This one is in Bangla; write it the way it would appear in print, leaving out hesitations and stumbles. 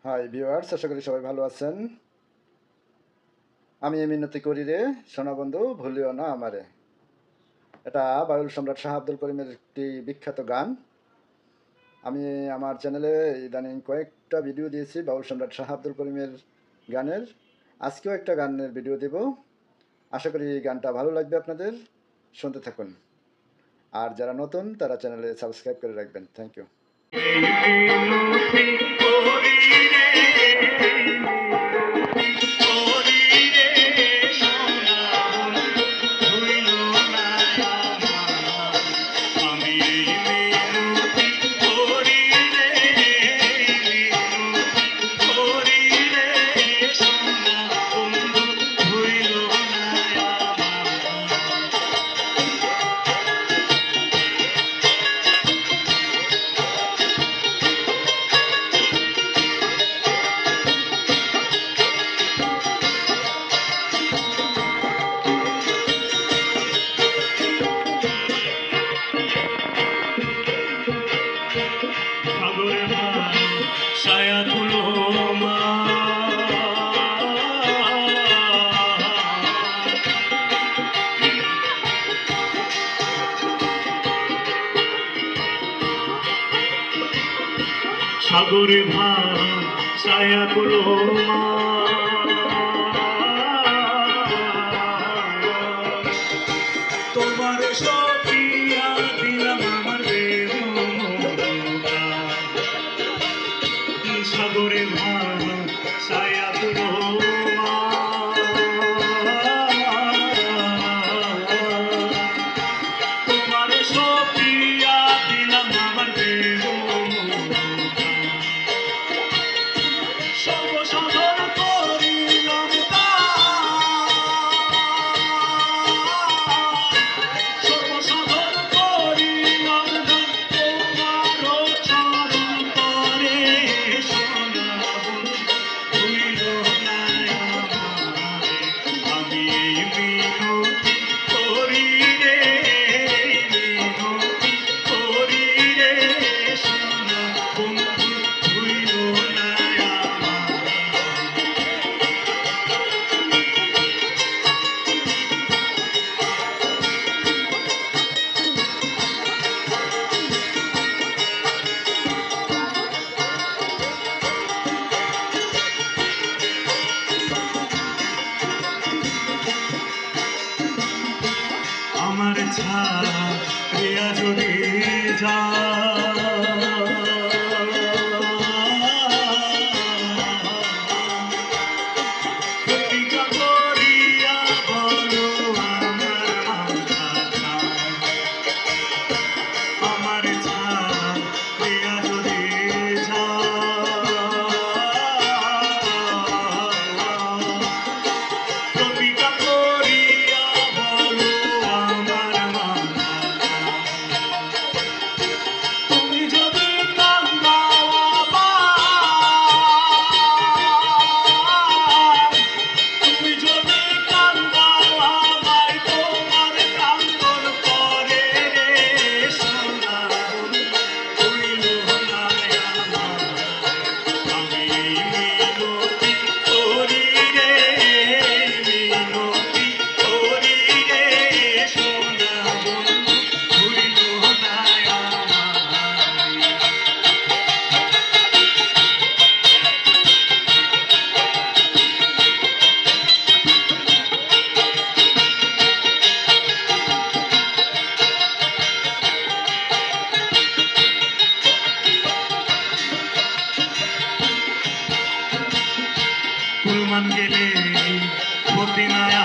হাই ভিউয়ার্স, আশা করি সবাই ভালো আছেন। আমি মিনতি করি রে সোনা বন্ধু, ভুলিও না আমারে। এটা বাউল সম্রাট শাহ আব্দুল করিমের একটি বিখ্যাত গান। আমি আমার চ্যানেলে ইদানিং কয়েকটা ভিডিও দিয়েছি বাউল সম্রাট শাহ আব্দুল করিমের গানের। আজকেও একটা গানের ভিডিও দেব। আশা করি গানটা ভালো লাগবে আপনাদের, শুনতে থাকুন। আর যারা নতুন তারা চ্যানেলে সাবস্ক্রাইব করে রাখবেন। Thank you. সাগরে ভাসায়া গুলো তোমার সপিয়া দিলাম আমার সাগরে ভাসায়া গুলো তোমার সপিয়া দিলাম আমার আমার ছায়া যদি যা প্রতিজ্ঞা করিয়া বলো আমার ছায়া যদি যা প্রতিজ্ঞা করিয়া বলো কুরবান গেলে মদিনায়